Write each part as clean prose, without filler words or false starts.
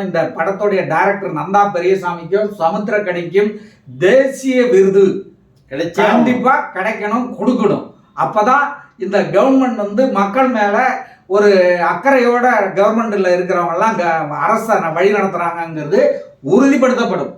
இந்த படத்துடைய டைரக்டர் நந்தா பெரியசாமிக்கும் சமுத்திரக்கனிக்கும் தேசிய விருது கண்டிப்பா கிடைக்கணும், கொடுக்கணும். அப்பதான் இந்த கவர்மெண்ட் வந்து மக்கள் மேல ஒரு அக்கறையோட கவர்மெண்ட்ல இருக்கிறவங்க எல்லாம் அரசை வழி நடத்துறாங்கிறது உறுதிப்படுத்தப்படும்.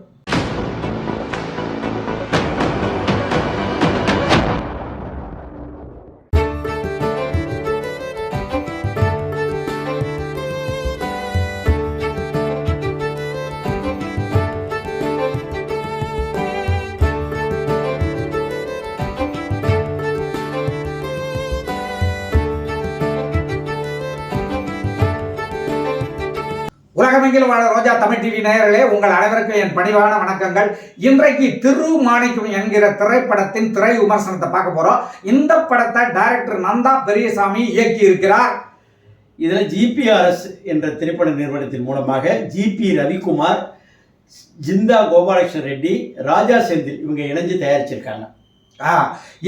உலகமெங்கிலும் வாழ ரோஜா தமிழ் டிவி நேயர்களே, உங்கள் அனைவருக்கும் என் பணிவான வணக்கங்கள். இன்றைக்கு திருமாணிக்கம் என்கிற திரைப்படத்தின் திரை விமர்சனத்தை பார்க்க போறோம். இந்த படத்தை டைரக்டர் நந்தா பெரியசாமி இயக்கி இருக்கிறார். இதில் ஜிபிஆர்எஸ் என்ற திரைப்பட நிறுவனத்தின் மூலமாக ஜிபி ரவிக்குமார், ஜிந்தா கோபாலகிருஷ்ண ரெட்டி, ராஜா செந்தில் இவங்க இணைஞ்சு தயாரிச்சிருக்காங்க.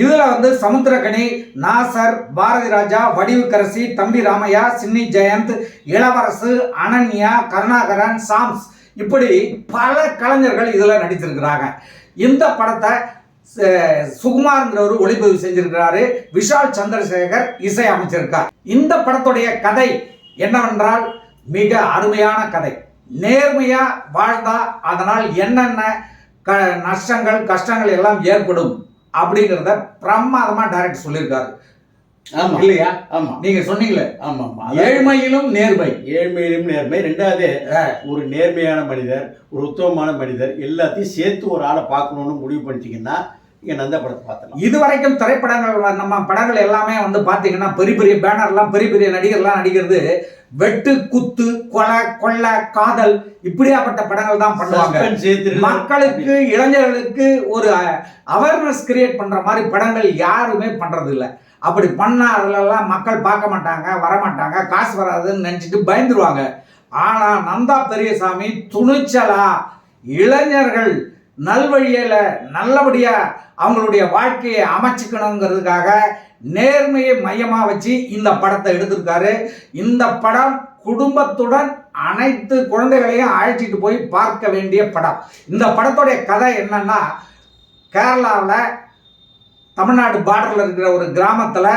இதுல வந்து சமுத்திரக்கனி, நாசர், பாரதி ராஜா, வடிவுக்கரசி, தம்பி ராமையா, சின்னி ஜெயந்த், இளவரசு, அனன்யா, கருணாகரன், சாம்ஸ் இப்படி பல கலைஞர்கள் இதுல நடித்திருக்கிறாங்க. இந்த படத்தை சுகுமார்ங்கிறவர் ஒளிப்பதிவு செஞ்சிருக்கிறாரு. விஷால் சந்திரசேகர் இசை அமைச்சிருக்கார். இந்த படத்துடைய கதை என்னவென்றால் மிக அருமையான கதை. நேர்மையா வாழ்ந்தா அதனால் என்னென்ன நஷ்டங்கள் கஷ்டங்கள் எல்லாம் ஏற்படும் அப்படிங்கிறத பிரமாதமா டைரக்டர் சொல்லியிருக்காரு. ஆமா இல்லையா? ஆமா, நீங்க சொன்னீங்களே. ஆமா ஆமா, ஏழ்மையிலும் நேர்மை, ஏழ்மையிலும் நேர்மை. ரெண்டாவது, ஒரு நேர்மையான மனிதர், ஒரு உத்தமமான மனிதர் எல்லாத்தையும் சேர்த்து ஒரு ஆளை பார்க்கணும்னு முடிவு பண்ணிட்டீங்கன்னா இங்க நந்த படத்தை பார்த்தலாம். இதுவரைக்கும் திரைப்படங்கள் நம்ம படங்கள் எல்லாமே வந்து பாத்தீங்கன்னா பெரிய பெரிய பேனர்லாம் பெரிய பெரிய நடிகர்லாம் நடிக்கிறது வெட்டு குத்து கொலை கொள்ளை காதல் இப்படியாப்பட்ட படங்கள் தான் பண்ணுவாங்க. மக்களுக்கு இளைஞர்களுக்கு ஒரு அவேர்னஸ் கிரியேட் பண்ற மாதிரி படங்கள் யாருமே பண்றது இல்லை. அப்படி பண்ணா அதுலலாம் மக்கள் பார்க்க மாட்டாங்க, வரமாட்டாங்க, காசு வராதுன்னு நினைச்சிட்டு பயந்துருவாங்க. ஆனா நந்தா பெரியசாமி துணிச்சலா இளைஞர்கள் நல்வழியில நல்லபடியா அவங்களுடைய வாழ்க்கையை அமைச்சுக்கணுங்கிறதுக்காக நேர்மையை மையமா வச்சு இந்த படத்தை எடுத்திருக்காரு. இந்த படம் குடும்பத்துடன் அனைத்து குழந்தைகளையும் அழைச்சிட்டு போய் பார்க்க வேண்டிய படம். இந்த படத்துடைய கதை என்னன்னா, கேரளாவில் தமிழ்நாடு பார்டர்ல இருக்கிற ஒரு கிராமத்துல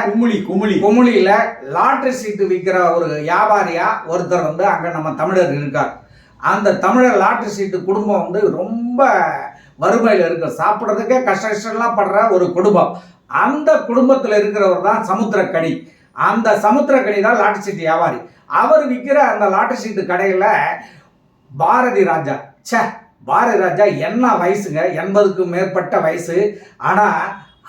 குமுளியில லாட்டரி சீட்டு விற்கிற ஒரு வியாபாரியா ஒருத்தர் வந்து அங்க நம்ம தமிழர் இருக்கார். அந்த தமிழர் லாட்டரி சீட்டு குடும்பம் வந்து ரொம்ப வறுமையில் இருக்க, சாப்பிட்றதுக்கே கஷ்டம்லாம் படுற ஒரு குடும்பம். அந்த குடும்பத்தில் இருக்கிறவர் தான் சமுத்திரக்கனி. அந்த சமுத்திரக்கனி தான் லாட்டரி சீட்டு வியாபாரி. அவர் விற்கிற அந்த லாட்டரி சீட்டு கடையில் பாரதி ராஜா, பாரதி ராஜா என்ன வயசுங்க, 80க்கும் மேற்பட்ட வயசு. ஆனால்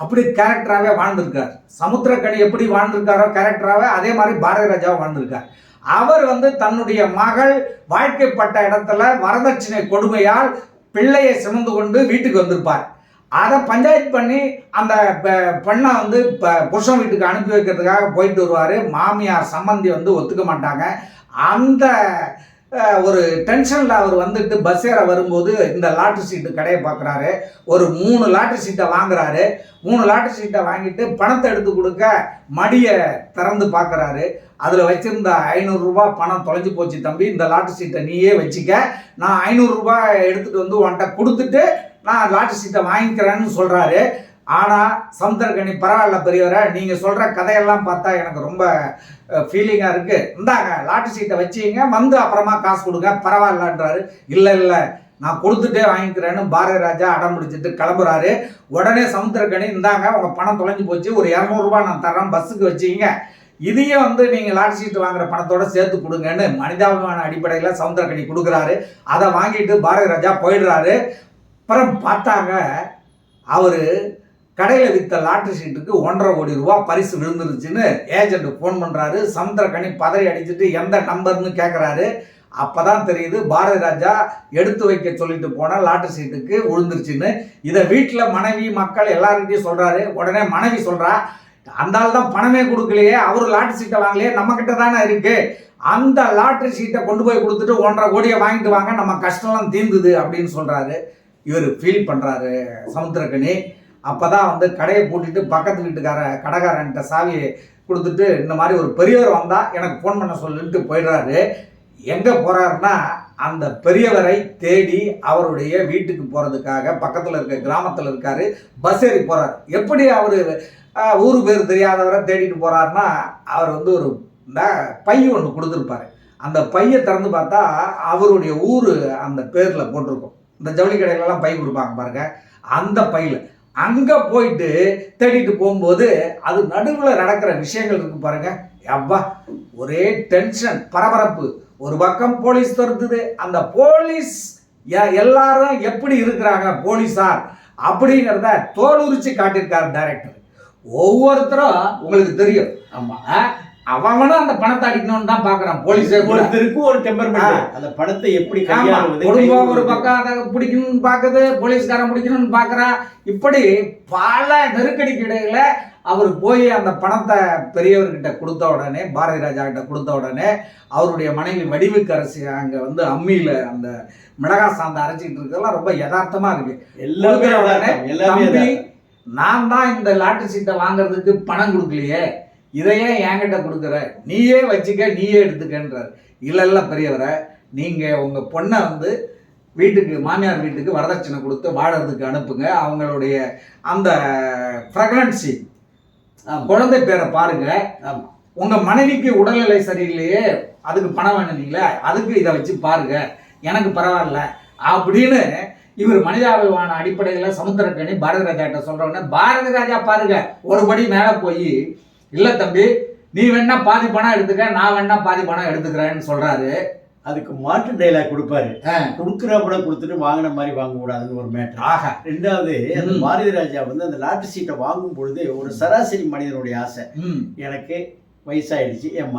அப்படி கேரக்டராகவே வாழ்ந்திருக்கார். சமுத்திரக்கனி எப்படி வாழ்ந்திருக்காரோ கேரக்டராகவே அதே மாதிரி பாரதி ராஜாவை வாழ்ந்திருக்கார். அவர் வந்து தன்னுடைய மகள் வாழ்க்கைப்பட்ட இடத்துல வரதட்சணை கொடுமையால் பிள்ளையை சுமந்து கொண்டு வீட்டுக்கு வந்திருப்பார். அதை பஞ்சாயத்து பண்ணி அந்த பெண்ணை வந்து புருஷன் வீட்டுக்கு அனுப்பி வைக்கிறதுக்காக போயிட்டு வருவார். மாமியார் சம்பந்தி வந்து ஒத்துக்க மாட்டாங்க. அந்த ஒரு டென்ஷனில் அவர் வந்துட்டு பஸ் ஏற வரும்போது இந்த லாட்டரி சீட்டு கடையை பார்க்குறாரு. ஒரு 3 லாட்டரி சீட்டை வாங்குறாரு. 3 லாட்டரி சீட்டை வாங்கிட்டு பணத்தை எடுத்து கொடுக்க மடியை திறந்து பார்க்குறாரு. அதில் வச்சிருந்த 500 ரூபாய் பணம் தொலைஞ்சு போச்சு தம்பி, இந்த லாட்டரி சீட்டை நீயே வச்சுக்க, நான் 500 ரூபாய் எடுத்துகிட்டு வந்து உன்கிட்ட கொடுத்துட்டு நான் லாட்டரி சீட்டை வாங்கிக்கிறேன்னு சொல்கிறாரு. ஆனால் சமுத்திரக்கனி, பரவாயில்ல பெரியவரை, நீங்கள் சொல்கிற கதையெல்லாம் பார்த்தா எனக்கு ரொம்ப ஃபீலிங்காக இருக்குது, இந்தாங்க லாட்டரி சீட்டை வச்சிங்க, வந்து அப்புறமா காசு கொடுங்க, பரவாயில்லன்றாரு. இல்லை நான் கொடுத்துட்டே வாங்கிக்கிறேன்னு பாரதி ராஜா அடம் பிடிச்சிட்டு கிளம்புறாரு. உடனே சமுத்திரக்கனி, இந்தாங்க உங்கள் பணம் தொலைஞ்சு போச்சு, ஒரு 200 ரூபாய் நான் தர்றேன், பஸ்ஸுக்கு வச்சிங்க, இதையும் வந்து நீங்கள் லாட்டரி சீட்டு வாங்குற பணத்தோட சேர்த்து கொடுங்கன்னு மனிதாபிமான அடிப்படையில் சமுத்திரக்கனி கொடுக்குறாரு. அதை வாங்கிட்டு பாரதி ராஜா போயிடுறாரு. அப்புறம் பார்த்தாங்க அவர் கடையில் விற்ற லாட்டரி சீட்டுக்கு 1.5 கோடி ரூபா பரிசு விழுந்துருச்சுன்னு ஏஜென்ட் ஃபோன் பண்ணுறாரு. சமுத்திரக்கனி பதறி அடிச்சுட்டு எந்த நம்பர்னு கேட்குறாரு. அப்போ தான் தெரியுது பாரதி ராஜா எடுத்து வைக்க சொல்லிட்டு போன லாட்டரி சீட்டுக்கு விழுந்துருச்சுன்னு. இதை வீட்டில் மனைவி மக்கள் எல்லார்கிட்டையும் சொல்கிறாரு. உடனே மனைவி சொல்கிறா, அந்த ஆள் தான் பணமே கொடுக்கலையே, அவர் லாட்டரி சீட்டை வாங்கலையே, நம்மக்கிட்ட தானே இருக்குது, அந்த லாட்டரி சீட்டை கொண்டு போய் கொடுத்துட்டு 1.5 கோடியை வாங்கிட்டு வாங்க, நம்ம கஷ்டம்லாம் தீர்ந்துது அப்படின்னு சொல்கிறாரு. இவர் ஃபீல் பண்ணுறாரு சமுத்திரக்கனி. அப்போ தான் வந்து கடையை பூட்டிட்டு பக்கத்து வீட்டுக்கார கடைக்காரன்ட்ட சாவியை கொடுத்துட்டு இந்த மாதிரி ஒரு பெரியவர் வந்தால் எனக்கு ஃபோன் பண்ண சொல்லிட்டு போயிடுறாரு. எங்கே போகிறாருன்னா அந்த பெரியவரை தேடி அவருடைய வீட்டுக்கு போறதுக்காக பக்கத்துல இருக்க கிராமத்துல இருக்காரு, பஸ் ஏறி போறாரு. எப்படி அவரு ஊரு பேர் தெரியாதவரை தேடிட்டு போறாருன்னா, அவர் வந்து ஒரு பை ஒன்று கொடுத்துருப்பாரு. அந்த பையை திறந்து பார்த்தா அவருடைய ஊரு அந்த பேர்ல போட்டிருக்கும். இந்த ஜவுளி கடையிலலாம் பை கொடுப்பாங்க பாருங்க, அந்த பையில அங்க போயிட்டு தேடிட்டு போகும்போது அது நடுவில் நடக்கிற விஷயங்கள் இருக்கு பாருங்க. அப்பா ஒரே டென்ஷன், பரபரப்பு. ஒரு பக்கம் போலீஸ் துரத்துது. அந்த போலீஸ் எல்லாரும் எப்படி இருக்கிறாங்க போலீஸார் அப்படிங்கிறத தோலுரிச்சு காட்டியிருக்காரு டைரக்டர். ஒவ்வொருத்தரும் உங்களுக்கு தெரியும், ஆமா, அவனும் அந்த பணத்தை அடிக்கணும்னு தான் பாக்குறான். போலீஸே ஒருத்தருக்கும் ஒரு டெம்பர்மெண்ட், அந்த பணத்தை எப்படி கையாளுவது, குடும்பம் ஒரு பக்கம் அதை பிடிக்கணும்னு பாக்குது, போலீஸ்காரன் பிடிக்கணும்னு பாக்குறான். இப்படி பல நெருக்கடிக்கு இடையில அவர் போய் அந்த பணத்தை பெரியவர்கிட்ட கொடுத்த உடனே, பாரதி ராஜா கிட்ட கொடுத்த உடனே, அவருடைய மனைவி வடிவுக்கரசி அங்க வந்து அம்மியில அந்த மிளகா சாந்த அரைச்சிக்கிட்டு இருக்கிறதெல்லாம் ரொம்ப யதார்த்தமா இருக்கு. தம்பி, நான் தான் இந்த லாட்டரி சீட்டை வாங்குறதுக்கு பணம் கொடுக்கலையே, இதையே என்கிட்ட கொடுக்குற, நீயே வச்சுக்க, நீயே எடுத்துக்கன்றார். இல்ல பெரியவரை, நீங்க உங்க பொண்ணை வந்து வீட்டுக்கு, மாமியார் வீட்டுக்கு வரதட்சணை கொடுத்து வாழறதுக்கு அனுப்புங்க. அவங்களுடைய அந்த பிரெக்னன்சி குழந்தை பேரை பாருங்க. உங்க மனைவிக்கு உடல்நிலை சரியில்லையே, அதுக்கு பணம் வேணுங்களே, அதுக்கு இதை வச்சு பாருங்க, எனக்கு பரவாயில்ல அப்படின்னு இவர் மனிதாபிமான அடிப்படையில் சமுத்திரக்கனி பாரதி ராஜா கிட்ட சொல்றவொடனே, பாரதி ராஜா பாருங்க ஒரு படி மேலே போய், இல்லை தம்பி நீ வேணா பாதி பணம் எடுத்துக்க, நான் வேணா பாதி பணம் எடுத்துக்கிறேன்னு சொல்றாரு. அதுக்கு மாற்று டைலாக் கொடுப்பாரு, கொடுக்குற படம் கொடுத்துட்டு வாங்கின மாதிரி வாங்க கூடாதுன்னு ஒரு மேட்டர். ஆக ரெண்டாவது, அந்த பாரதி ராஜா வந்து அந்த லாட்டரி சீட்டை வாங்கும் பொழுது ஒரு சராசரி மனிதனுடைய ஆசை, எனக்கு வயசாயிடுச்சு, என்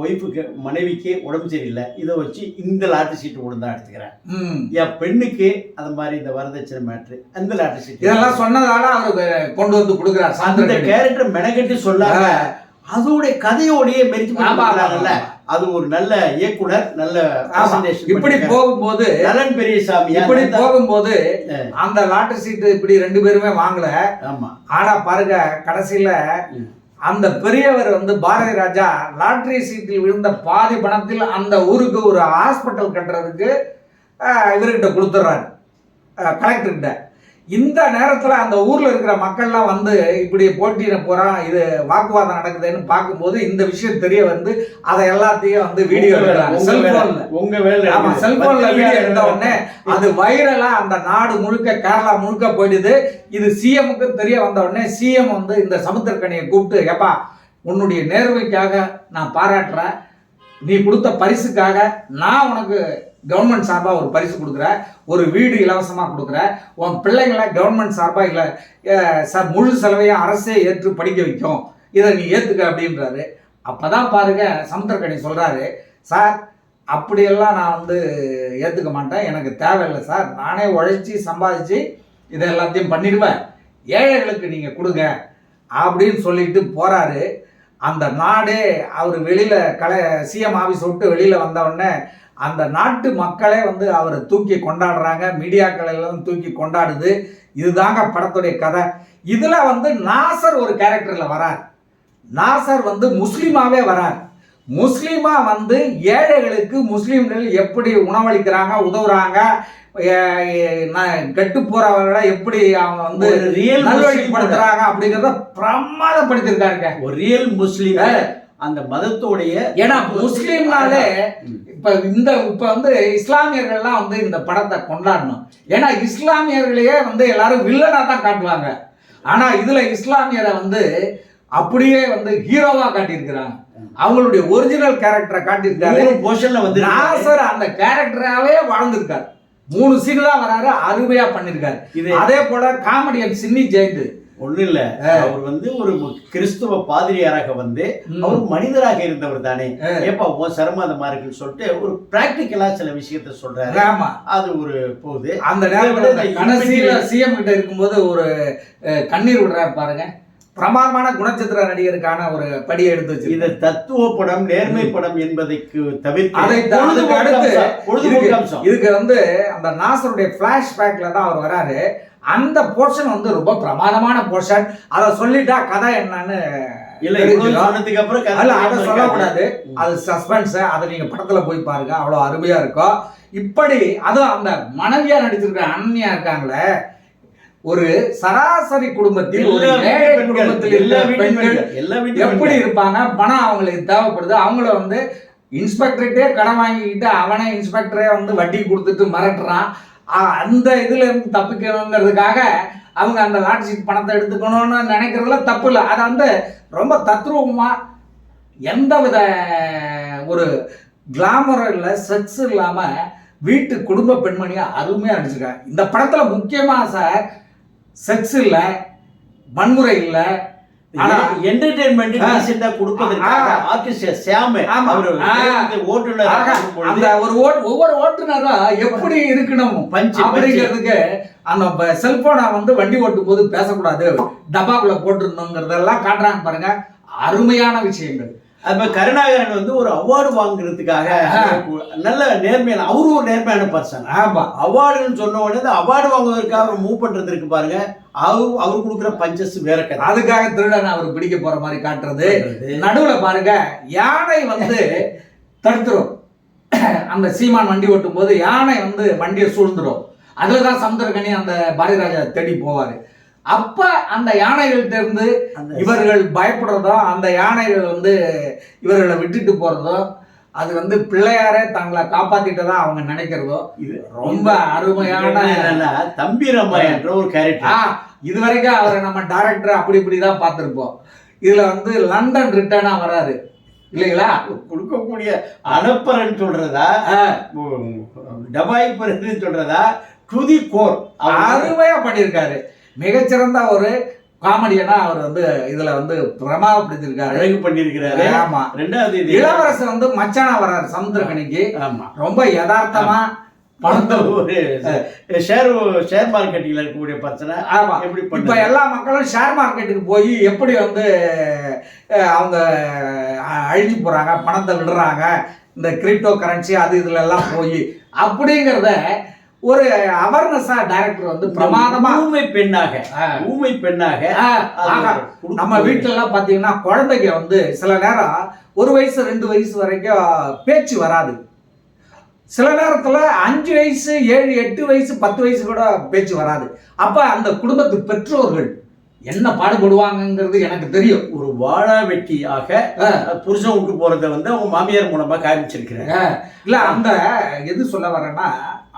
ஒய்ஃபுக்கு மனைவிக்கு உடம்பு சரியில்லை, இதை வச்சு இந்த லாட்டரி சீட்டு ஒழுங்கா எடுத்துக்கிறேன், என் பெண்ணுக்கு அந்த மாதிரி இந்த வரதட்சணை மேட்ரு, அந்த லாட்டரி சீட் இதெல்லாம் சொன்னதால அவரு கொண்டு வந்து கொடுக்குறாரு. அந்த கேரக்டர் மெனக்கட்டி சொல்லாம அதோடைய கதையோடைய மெரிச்சு பார்க்கலாம்ல. அது ஒரு நல்ல இயக்குனர், நல்ல இப்படி போகும்போது நலன் பெரியசாமி இப்படி போகும்போது அந்த லாட்டரி சீட்டு இப்படி ரெண்டு பேருமே வாங்கல. ஆமா, ஆனா பாருங்க கடைசியில அந்த பெரியவர் வந்து பாரதி ராஜா லாட்டரி சீட்டில் விழுந்த பாதி பணத்தில் அந்த ஊருக்கு ஒரு ஹாஸ்பிட்டல் கட்டுறதுக்கு இவர்கிட்ட கொடுத்துட்றாரு, கலெக்டர்கிட்ட. இந்த நேரத்தில் அந்த ஊரில் இருக்கிற மக்கள்லாம் வந்து இப்படி போட்டியிட போகிறான், இது வாக்குவாதம் நடக்குதுன்னு பார்க்கும்போது இந்த விஷயம் தெரிய வந்து அதை எல்லாத்தையும் வந்து வீடியோ எடுக்கிறாங்க செல்போனில். உங்கள் வேலை, ஆமாம், செல்போனில் வீடியோ எடுத்த உடனே அது வைரலாக அந்த நாடு முழுக்க, கேரளா முழுக்க போயிடுது. இது சிஎம்முக்கு தெரிய வந்த உடனே சிஎம் வந்து இந்த சமுத்திரக்கனியை கூப்பிட்டு, ஏப்பா உன்னுடைய நேர்மைக்காக நான் பாராட்டுறேன், நீ கொடுத்த பரிசுக்காக நான் உனக்கு கவர்மெண்ட் சார்பாக ஒரு பரிசு கொடுக்குறேன், ஒரு வீடு இலவசமாக கொடுக்குறேன், உன் பிள்ளைங்களை கவர்மெண்ட் சார்பாக இல்லை சார் முழு செலவையும் அரசே ஏற்று படிக்க வைக்கும், இதை நீ ஏற்றுக்க அப்படின்றாரு. அப்போ தான் பாருங்க சமுத்திரக்கனி சொல்கிறாரு, சார் அப்படியெல்லாம் நான் வந்து ஏற்றுக்க மாட்டேன், எனக்கு தேவையில்லை சார், நானே உழைச்சி சம்பாதிச்சு இதை எல்லாத்தையும் பண்ணிடுவேன், ஏழைகளுக்கு நீங்கள் கொடுங்க அப்படின்னு சொல்லிட்டு போகிறாரு. அந்த நாடே அவர் வெளியில் சிஎம் ஆஃபீஸ் விட்டு வெளியில் வந்தவுடனே அந்த நாட்டு மக்களே வந்து அவரை தூக்கி கொண்டாடுறாங்க, மீடியாக்கள் எல்லாம் தூக்கி கொண்டாடுது. இதுதாங்க படத்துடைய கதை. இதில் வந்து நாசர் ஒரு கேரக்டரில் வரார். நாசர் வந்து முஸ்லீமாவே வரார். முஸ்லீமா வந்து ஏழைகளுக்கு முஸ்லீம்கள் எப்படி உணவளிக்கிறாங்க, உதவுறாங்க, கெட்டு போறவர்களை எப்படி அவங்க வந்து நல்வழிப்படுத்துறாங்க அப்படிங்கிறத பிரமாதப்படுத்திருக்காருங்க. ஒரு ரியல் முஸ்லீம் அந்த மதத்தோடைய, ஏன்னா முஸ்லீம்னாலே இப்ப வந்து இஸ்லாமியர்கள்லாம் வந்து இந்த படத்தை கொண்டாடணும். ஏன்னா இஸ்லாமியர்களையே வந்து எல்லாரும் வில்லனா தான் காட்டுவாங்க. ஆனா இதுல இஸ்லாமியரை வந்து அப்படியே வந்து ஹீரோவா காட்டியிருக்கிறாங்க. அவங்களுடைய ஒரிஜினல் கேரக்டரை காட்டியிருக்காரு. நாசர் அந்த கேரக்டராகவே வாழ்ந்திருக்காரு. 3 சீன் தான் வராரு, அருமையா பண்ணிருக்காரு. அதே போல காமெடியன் சின்னி ஜெயந்த் ஒண்ணு இல்ல, அவர் வந்து ஒரு கிறிஸ்துவ பாதிரியாராக வந்து அவர் மனிதராக இருந்தவர் தானே, ஏப்பா உன் சிரமமா இருக்குன்னு சொல்லிட்டு ஒரு பிராக்டிக்கலா சில விஷயத்த சொல்றாரு. ஆமா, அது ஒரு போகுது. அந்த நேரத்தில் கடைசியில சிஎம் கிட்ட இருக்கும்போது ஒரு கண்ணீர் விடுறாரு பாருங்க. பிரமாதமான குணச்சித்திர நடிகருக்கான ஒரு படியை எடுத்து வச்சு, இந்த தத்துவ படம், நேர்மை படம் என்பதைக்கு தவிர்த்து இதுக்கு வந்து அந்த நாசருடைய பிளாஷ்பேக்ல தான் அவர் வராரு. அந்த போர்ஷன் வந்து ரொம்ப பிரமாதமான போர்ஷன். அதை சொல்லிட்டா கதை என்னன்னு அப்புறம் அதை சொல்லக்கூடாது, அது சஸ்பென்ஸ். அதை நீங்க படத்துல போய் பாருங்க, அவ்வளவு அருமையா இருக்கும். இப்படி அதுவும் அந்த மனைவியா நடிச்சிருக்க அண்ணியா இருக்காங்களே, ஒரு சராசரி குடும்பத்தில் ஒரு ஏழை குடும்பத்தில் இருக்கிற பெண்கள் எப்படி இருப்பாங்க? பணம் அவங்களுக்கு தேவைப்படுது, அவங்கள வந்து இன்ஸ்பெக்டர்கிட்டே கடன் வாங்கிக்கிட்டு அவனே இன்ஸ்பெக்டரே வந்து வட்டி கொடுத்துட்டு மிரட்டுறான். அந்த இதுல இருந்து தப்பிக்கணுங்கிறதுக்காக அவங்க அந்த லாட்டரி சீட் பணத்தை எடுத்துக்கணும்னு நினைக்கிறதுல தப்பு இல்லை. அதை வந்து ரொம்ப தத்ரூபமா எந்த வித ஒரு கிளாமர் இல்லை, செக்ஸ் இல்லாம வீட்டு குடும்ப பெண்மணியா அருமையா நடிச்சிருக்காங்க. இந்த படத்துல முக்கியமா சார் செக்ஸ் இல்ல, வன்முறை இல்ல, ஆனா என்டர்டெயின்மெண்ட் டீசெண்டா கொடுப்பதற்காக ஆர்டிஸ்ட் சாம் அவர் ஓட்டுநர் அந்த ஒரு ஒவ்வொரு ஓட்டுநரும் எப்படி இருக்கணும் அப்படிங்கிறதுக்கு அந்த செல்போனை வந்து வண்டி ஓட்டும் போது பேசக்கூடாது, டப்பாக்குள்ள போட்டுருந்தோங்கிறதெல்லாம் காட்டுறாங்க பாருங்க. அருமையான விஷயங்கள். அது கருணாகரன் வந்து ஒரு அவார்டு வாங்குறதுக்காக நல்ல நேர்மையான, அவரு ஒரு நேர்மையான பர்சன். ஆமா, அவார்டுன்னு சொன்ன உடனே அவார்டு வாங்குவதற்காக அவர் மூவ் பண்றதுக்கு பாருங்க, அவர் கொடுக்குற பஞ்சஸ் வேற கதை. அதுக்காக திருடன் அவர் பிடிக்க போற மாதிரி காட்டுறது. நடுவுல பாருங்க யானை வந்து தடுத்துரும். அந்த சீமான் வண்டி ஓட்டும் போது யானை வந்து வண்டியை சூழ்ந்துடும். அதுலதான் சமுத்திரக்கனி அந்த பாரதிராஜா தேடி போவாரு. அப்ப அந்த யானைகள்ட்ட இருந்து இவர்கள் பயப்படுறதோ, அந்த யானைகள் வந்து இவர்களை விட்டுட்டு போறதோ, அது வந்து பிள்ளையாரே தங்களை காப்பாத்திட்டதா அவங்க நினைக்கிறதோ, இது ரொம்ப அருமையான தம்பி ரம்மா என்ற ஒரு கேரக்டர். இது வரைக்கும் அவரை நம்ம டைரக்டர் அப்படி இப்படிதான் பார்த்திருப்போம். இதுல வந்து லண்டன் ரிட்டர்னா வராரு இல்லைங்களா? கொடுக்கக்கூடிய அனுப்பரன் சொல்றதா, டபாய் பரன்னு சொல்றதா, டுதி கோர் அருமையா பண்ணியிருக்காரு. மிகச்சிறந்த ஒரு காமெடியனா அவர் வந்து இதுல வந்து பிரமாதப்படுத்திருக்காரு, அழகு பண்ணிருக்கிறாரு. ஆமா. ரெண்டாவது இளவரசர் வந்து மச்சானா வர்றாரு சமுத்திரக்கனிக்கு. ஆமா, ரொம்ப யதார்த்தமா பணத்தை ஒரு ஷேர் மார்க்கெட்டிங்ல இருக்கக்கூடிய பிரச்சனை. ஆமா, இப்ப எல்லா மக்களும் ஷேர் மார்க்கெட்டுக்கு போய் எப்படி வந்து அவங்க அழிஞ்சு போறாங்க, பணத்தை விடுறாங்க, இந்த கிரிப்டோ கரன்சி அது இதுல எல்லாம் போய் அப்படிங்கிறத ஒரு அவேர்னஸா டைரக்டர் வந்து பிரமாதமா ஊமை பெண்ணாக நம்ம வீட்டுல எல்லாம் பாத்தீங்கன்னா குழந்தைங்க வந்து சில நேரம் 1 வயசு 2 வயசு வரைக்கும் பேச்சு வராது. சில நேரத்துல 5 வயசு 7 8 வயசு 10 வயசு கூட பேச்சு வராது. அப்ப அந்த குடும்பத்து பெற்றோர்கள் என்ன பாடுபடுவாங்கிறது எனக்கு தெரியும். ஒரு வாழா வெட்டியாக புருஷன் விட்டு போறதை வந்து அவங்க மாமியார் மூலமா காமிச்சிருக்கிறாங்க. இல்ல அந்த எது சொல்ல வரேன்னா,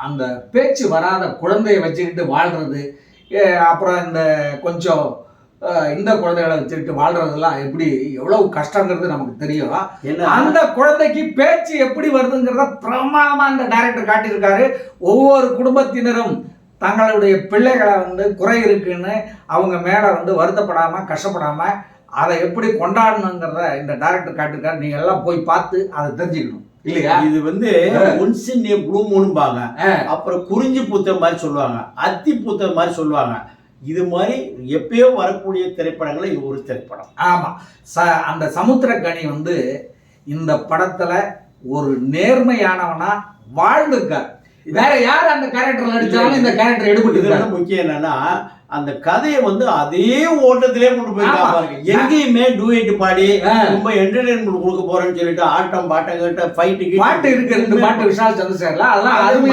அந்த பேச்சு வராத குழந்தைய வச்சுக்கிட்டு வாழ்றது, அப்புறம் இந்த கொஞ்சம் இந்த குழந்தைகளை வச்சுக்கிட்டு வாழ்றதெல்லாம் எப்படி எவ்வளவு கஷ்டங்கிறது நமக்கு தெரியும். அந்த குழந்தைக்கு பேச்சு எப்படி வருதுங்கிறத பிரமாதமா அந்த டைரக்டர் காட்டியிருக்காரு. ஒவ்வொரு குடும்பத்தினரும் தங்களுடைய பிள்ளைகளை வந்து குறை இருக்குன்னு அவங்க மேல வந்து வருத்தப்படாம கஷ்டப்படாம அதை எப்படி கொண்டாடணுங்கிறத இந்த டைரக்டர் காட்டியிருக்காரு. நீங்க எல்லாம் போய் பார்த்து அதை தெரிஞ்சுக்கணும் இல்லையா? இது வந்து ஒன்ஸ் இன் ஏ ப்ளூ மூணும்பாங்க, அப்புறம் குறிஞ்சி பூத்த மாதிரி சொல்லுவாங்க, அத்தி பூத்த மாதிரி சொல்லுவாங்க. இது மாதிரி எப்பயோ வரக்கூடிய திரைப்படங்கள் இது ஒரு திரைப்படம். ஆமா, அந்த சமுத்திரக்கனி வந்து இந்த படத்துல ஒரு நேர்மையானவனா வாழ்ந்திருக்கார். வேற யார் அந்த கேரக்டர் நடிச்சாலும் இந்த கேரக்டர் எடுபட்டு. முக்கியம் என்னன்னா அந்த கதையை வந்து அதே ஓட்டத்திலே கொண்டு போயிருக்காங்க. எங்கேயுமே டூயட் பாடி ரொம்ப என்டர்டெயின்மெண்ட் கொடுக்க போறேன்னு சொல்லிட்டு ஆட்டம் பாட்டங்கிட்ட பாட்டு இருக்கு. 2 பாட்டு விஷால் சந்திரசேகர்ல அதெல்லாம்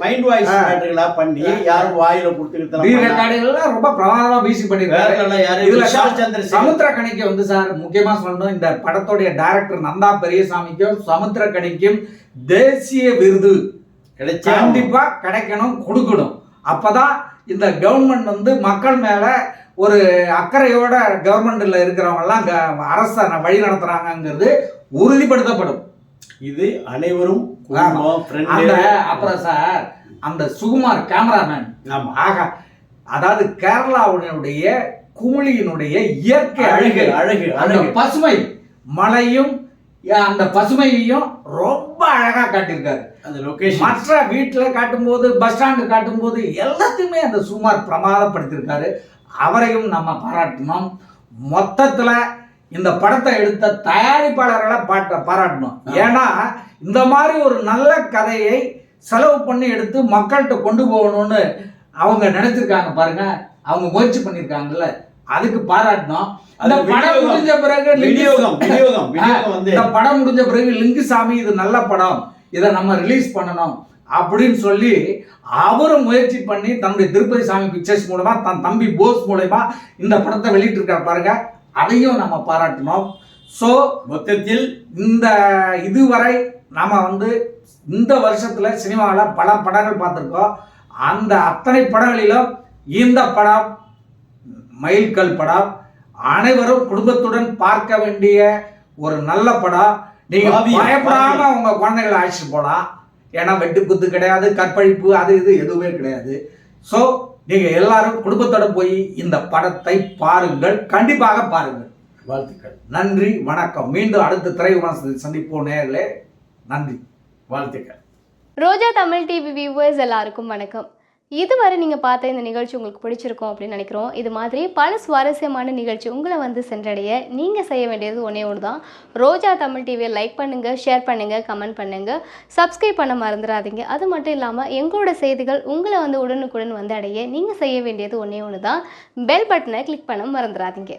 மைண்ட் வாய்ஸ் பாட்டுகளா பண்ணி யாரும் வாயில கொடுத்துக்கிட்டு ரொம்ப பிரமாதமா வீசி பண்ணிருக்காரு. சமுத்திரக்கனிக்கு வந்து சார் முக்கியமா சொல்லணும், இந்த படத்துடைய டைரக்டர் நந்தா பெரியசாமிக்கும் சமுத்திரக்கனிக்கும் தேசிய விருது கண்டிப்பா கிடைக்கணும், கொடுக்கணும். அப்பதான் இந்த கவர்மெண்ட் வந்து மக்கள் மேல ஒரு அக்கறையோட கவர்மெண்ட்ல இருக்கிறவங்க எல்லாம் அரச வழி நடத்துறாங்கிறது உறுதிப்படுத்தப்படும். இது அனைவரும் அப்புறம் சார் அந்த சுகுமார் கேமராமேன் அதாவது கேரளாவுடைய குமிழியினுடைய இயற்கை அழகு அழகு அந்த பசுமை மலையும் அந்த பசுமையையும் ரொம்ப அழகா காட்டியிருக்காரு. அந்த லொகேஷன் மற்ற வீட்டுல காட்டும்போது பஸ் ஸ்டாண்டு காட்டும்போது எல்லாத்தையுமே அந்த சுமார் பிரமாதப்படுத்தியிருக்காரு. அவரையும் நம்ம பாராட்டணும். மொத்தத்துல இந்த படத்தை எடுத்த தயாரிப்பாளர்களை பாராட்டணும். ஏன்னா இந்த மாதிரி ஒரு நல்ல கதையை செலவு பண்ணி எடுத்து மக்கள்கிட்ட கொண்டு போகணும்னு அவங்க நினைச்சிருக்காங்க பாருங்க, அவங்க முயற்சி பண்ணியிருக்காங்கல்ல, அதுக்கு பாராட்டணும். இந்த படம் முடிஞ்ச பிறகு இந்த படம் முடிஞ்ச பிறகு லிங்குசாமி இது நல்ல படம், இதை நம்ம ரிலீஸ் பண்ணணும் அப்படின்னு சொல்லி அவரும் முயற்சி பண்ணி தன்னுடைய திருப்பதி சாமி பிக்சர்ஸ் மூலமா தன் தம்பி போஸ் மூலமா இந்த படத்தை வெளியிட்டு இருக்காரு பாருங்க, அதையும் நம்ம பாராட்டணும். ஸோ மொத்தத்தில் இந்த இதுவரை நாம இந்த வருஷத்துல சினிமாவில் பல படங்கள் பார்த்துருக்கோம். அந்த அத்தனை படங்களிலும் இந்த படம் மைல்கல் படம், அனைவரும் குடும்பத்துடன் பார்க்க வேண்டிய ஒரு நல்ல படம். நீங்க பயப்படாம உங்க குழந்தைகளை அழைச்சிட்டு போலாம். ஏன்னா வெட்டு குத்து கிடையாது, கற்பழிப்பு அது இது எதுவுமே கிடையாது. ஸோ நீங்க எல்லாரும் குடும்பத்தோட போய் இந்த படத்தை பாருங்கள், கண்டிப்பாக பாருங்கள். வாழ்த்துக்கள். நன்றி, வணக்கம். மீண்டும் அடுத்த திரை விமர்சனத்தில் சந்திப்போம் நேயர்களே. நன்றி, வாழ்த்துக்கள். ரோஜா தமிழ் டிவி வியூவர்ஸ் எல்லாருக்கும் வணக்கம். இதுவரை நீங்கள் பார்த்த இந்த நிகழ்ச்சி உங்களுக்கு பிடிச்சிருக்கும் அப்படின்னு நினைக்கிறோம். இது மாதிரி பல சுவாரஸ்யமான நிகழ்ச்சி உங்களை சென்றடைய நீங்கள் செய்ய வேண்டியது ஒன்றே ஒன்று தான். ரோஜா தமிழ் டிவியை லைக் பண்ணுங்கள், ஷேர் பண்ணுங்கள், கமெண்ட் பண்ணுங்கள், சப்ஸ்கிரைப் பண்ண மறந்துடாதீங்க. அது மட்டும் இல்லாமல் எங்களோட செய்திகள் உங்களை உடனுக்குடன் அடைய நீங்கள் செய்ய வேண்டியது ஒன்றே ஒன்று தான். பெல் பட்டனை கிளிக் பண்ண மறந்துடாதீங்க.